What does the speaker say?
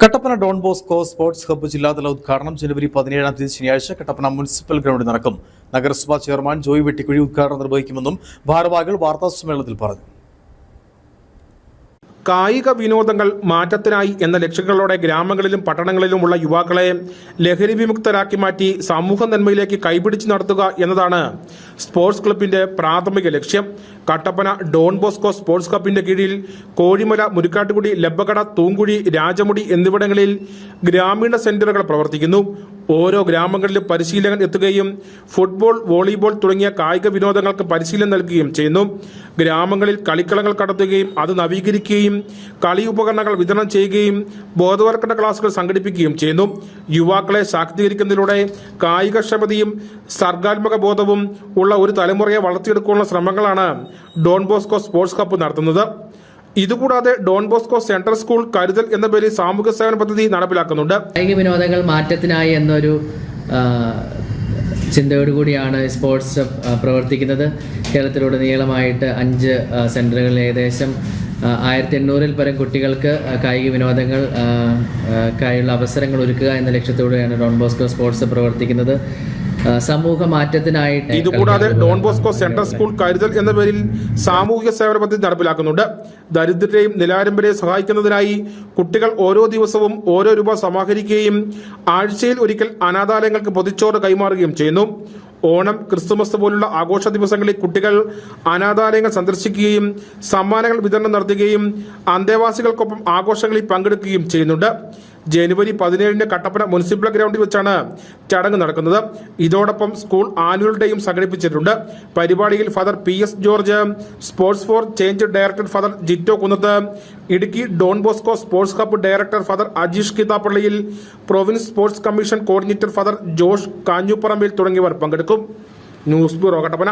Kattappana Don Bosco sports hub ജില്ലാതല ഉദ്ഘാടനം ജനുവരി 17-ാം തീയതി ശനിയാഴ്ച കട്ടപ്പന മുനിസിപ്പൽ ഗ്രൗണ്ടിൽ നടക്കും. നഗരസഭാ ചെയർമാൻ ജോയ് വെട്ടിക്കുഴി ഉദ്ഘാടനം നിർവഹിക്കുമെന്നും ഭാരവാഹികൾ വാർത്താസമ്മേളനത്തിൽ പറഞ്ഞു. കായിക വിനോദങ്ങൾ മാറ്റത്തിനായി എന്ന ലക്ഷ്യങ്ങളോടെ ഗ്രാമങ്ങളിലും പട്ടണങ്ങളിലുമുള്ള യുവാക്കളെ ലഹരി വിമുക്തരാക്കി മാറ്റി സമൂഹ നന്മയിലേക്ക് കൈപിടിച്ച് നടത്തുക എന്നതാണ് സ്പോർട്സ് ക്ലബിന്റെ പ്രാഥമിക ലക്ഷ്യം. കട്ടപ്പന ഡോൺ ബോസ്കോ സ്പോർട്സ് ക്ലബിന്റെ കീഴിൽ കോഴിമല, മുരിക്കാട്ടുകുടി, ലബ്ബകട, തൂങ്കുഴി, രാജമുടി എന്നിവിടങ്ങളിൽ ഗ്രാമീണ സെന്ററുകൾ പ്രവർത്തിക്കുന്നു. ഓരോ ഗ്രാമങ്ങളിലും പരിശീലകൻ എത്തുകയും ഫുട്ബോൾ, വോളിബോൾ തുടങ്ങിയ കായിക വിനോദങ്ങൾക്ക് പരിശീലനം നൽകുകയും ചെയ്യുന്നു. ഗ്രാമങ്ങളിൽ കളിക്കളങ്ങൾ കടത്തുകയും അത് നവീകരിക്കുകയും കളി ഉപകരണങ്ങൾ വിതരണം ചെയ്യുകയും ബോധവൽക്കരണ ക്ലാസുകൾ സംഘടിപ്പിക്കുകയും ചെയ്യുന്നു. യുവാക്കളെ ശാക്തീകരിക്കുന്നതിലൂടെ കായികക്ഷമതയും സർഗാത്മക ബോധവും ഉള്ള ഒരു തലമുറയെ വളർത്തിയെടുക്കാനുള്ള ശ്രമങ്ങളാണ് ഡോൺ ബോസ്കോ സ്പോർട്സ് ഹബ്ബ് നടത്തുന്നത്. ഇതുകൂടാതെ ഡോൺ ബോസ്കോ സെൻട്രൽ സ്കൂൾ കരുതൽ എന്ന പേരിൽ സാമൂഹ്യ സേവന പദ്ധതി നടപ്പിലാക്കുന്നുണ്ട്. കായിക വിനോദങ്ങൾ മാറ്റത്തിനായി എന്നൊരു ചിന്തയോടുകൂടിയാണ് സ്പോർട്സ് പ്രവർത്തിക്കുന്നത്. കേരളത്തിലുടനീളമായിട്ട് 5 സെന്ററുകളിൽ ഏകദേശം 1800-ൽ പരം കുട്ടികൾക്ക് കായിക വിനോദങ്ങൾ കായുള്ള അവസരങ്ങൾ ഒരുക്കുക എന്ന ലക്ഷ്യത്തോടെയാണ് ഡോൺ ബോസ്കോ സ്പോർട്സ് പ്രവർത്തിക്കുന്നത്. സമൂഹ മാറ്റത്തിനായിട്ട് ഇതുകൂടാതെ ഡോൺ ബോസ്കോ സെൻട്രൽ സ്കൂൾ കരുതൽ എന്ന പേരിൽ സാമൂഹിക സേവന പദ്ധതി നടപ്പിലാക്കുന്നുണ്ട്. ദരിദ്രരെയും നിലാരംബരെയും സഹായിക്കുന്നതിനായി കുട്ടികൾ ഓരോ ദിവസവും ഓരോ രൂപ സമാഹരിക്കുകയും ആഴ്ചയിൽ ഒരിക്കൽ അനാഥാലയങ്ങൾക്ക് പൊതിച്ചോറ് കൈമാറുകയും ചെയ്യുന്നു. ഓണം, ക്രിസ്തുമസ് പോലുള്ള ആഘോഷ ദിവസങ്ങളിൽ കുട്ടികൾ അനാഥാലയങ്ങൾ സന്ദർശിക്കുകയും സമ്മാനങ്ങൾ വിതരണം നടത്തുകയും അന്തേവാസികൾക്കൊപ്പം ആഘോഷങ്ങളിൽ പങ്കെടുക്കുകയും ചെയ്യുന്നുണ്ട്. ജനുവരി 17-ന് കട്ടപ്പന മുനിസിപ്പൽ ഗ്രൗണ്ടിൽ വെച്ചാണ് ചടങ്ങ് നടക്കുന്നത്. ഇതോടൊപ്പം സ്കൂൾ ആനുവൽ ഡേയും സംഘടിപ്പിച്ചിട്ടുണ്ട്. പരിപാടിയിൽ father PS George, sports for change director father Jito Kunnath, Idukki Don Bosco sports hub director father Ajeesh Kithappallil, province sports commission coordinator father Josh Kanjuparambil തുടങ്ങിയവർ പങ്കെടുക്കും. News bureau, Kattappana.